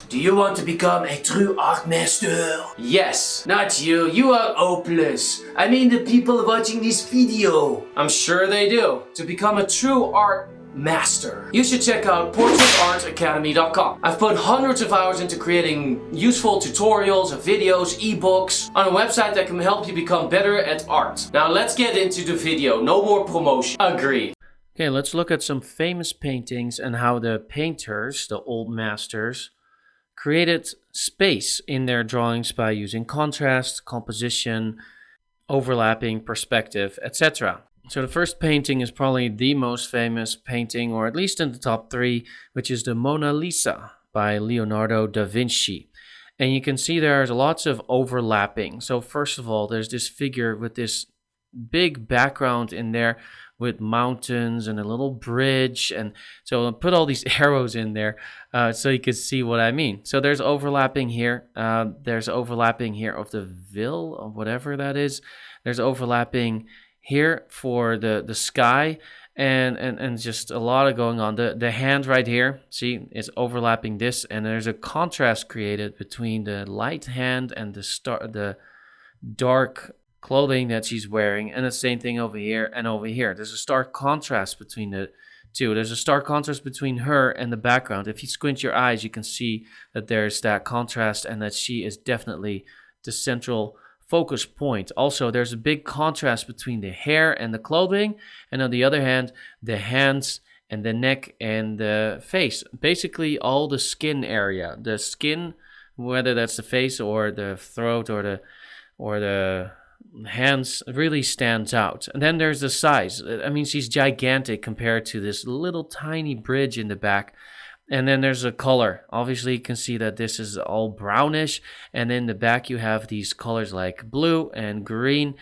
Do you want to become a true art master? Yes, not you. You are hopeless. I mean the people watching this video. I'm sure they do. To become a true art master, you should check out portraitartacademy.com. I've put hundreds of hours into creating useful tutorials, videos, ebooks on a website that can help you become better at art. Now let's get into the video. No more promotion. Agreed. Okay, let's look at some famous paintings and how the painters, the old masters, created space in their drawings by using contrast, composition, overlapping, perspective, etc. So the first painting is probably the most famous painting, or at least in the top 3, which is the Mona Lisa by Leonardo da Vinci. And you can see there's lots of overlapping. So first of all, there's this figure with this big background in there with mountains and a little bridge. And so I'll put all these arrows in there so you can see what I mean. So there's overlapping here. There's overlapping here of the ville or whatever that is. There's overlapping here for the sky and just a lot of going on. The hand right here, see, is overlapping this, and there's a contrast created between the light hand and the dark clothing that she's wearing, and the same thing over here and over here. There's a stark contrast between the two. There's a stark contrast between her and the background. If you squint your eyes, you can see that there's that contrast and that she is definitely the central focus point. Also, there's a big contrast between the hair and the clothing, and on the other hand, the hands and the neck and the face. Basically, all the skin area. The skin, whether that's the face or the throat or the hands, really stands out. And then there's the size. I mean, she's gigantic compared to this little tiny bridge in the back. And then there's a color. Obviously, you can see that this is all brownish. And in the back, you have these colors like blue and green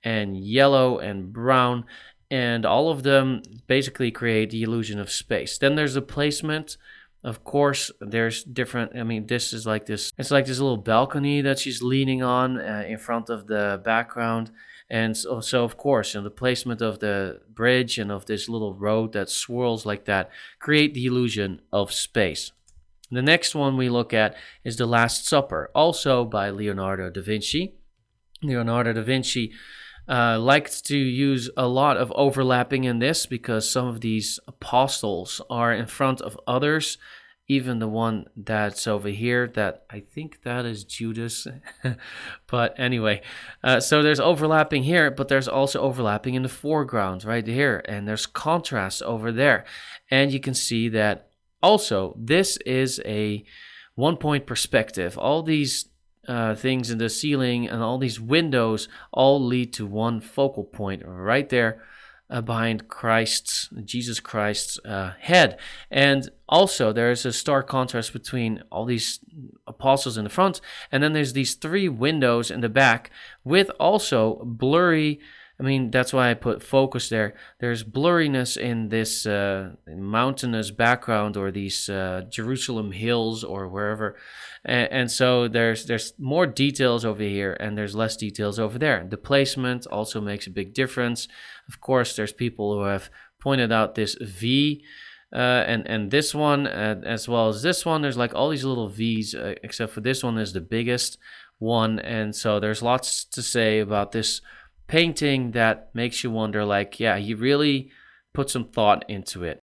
and yellow and brown. And all of them basically create the illusion of space. Then there's the placement. Of course, there's different, I mean, this is like this, it's like this little balcony that she's leaning on in front of the background. And so of course, the placement of the bridge and of this little road that swirls like that create the illusion of space. The next one we look at is The Last Supper, also by Leonardo da Vinci. Leonardo da Vinci liked to use a lot of overlapping in this because some of these apostles are in front of others. Even the one that's over here, that I think that is Judas. But anyway, so there's overlapping here, but there's also overlapping in the foreground right here. And there's contrast over there. And you can see that also this is a one-point perspective. All these things in the ceiling and all these windows all lead to one focal point right there behind Jesus Christ's head. And also there's a stark contrast between all these apostles in the front, and then there's these 3 windows in the back with also blurry, I mean, that's why I put focus there. There's blurriness in this mountainous background, or these Jerusalem hills or wherever. And so there's more details over here and there's less details over there. The placement also makes a big difference. Of course, there's people who have pointed out this V and this one, as well as this one. There's like all these little V's, except for this one is the biggest one. And so there's lots to say about this painting that makes you wonder, like, yeah, he really put some thought into it.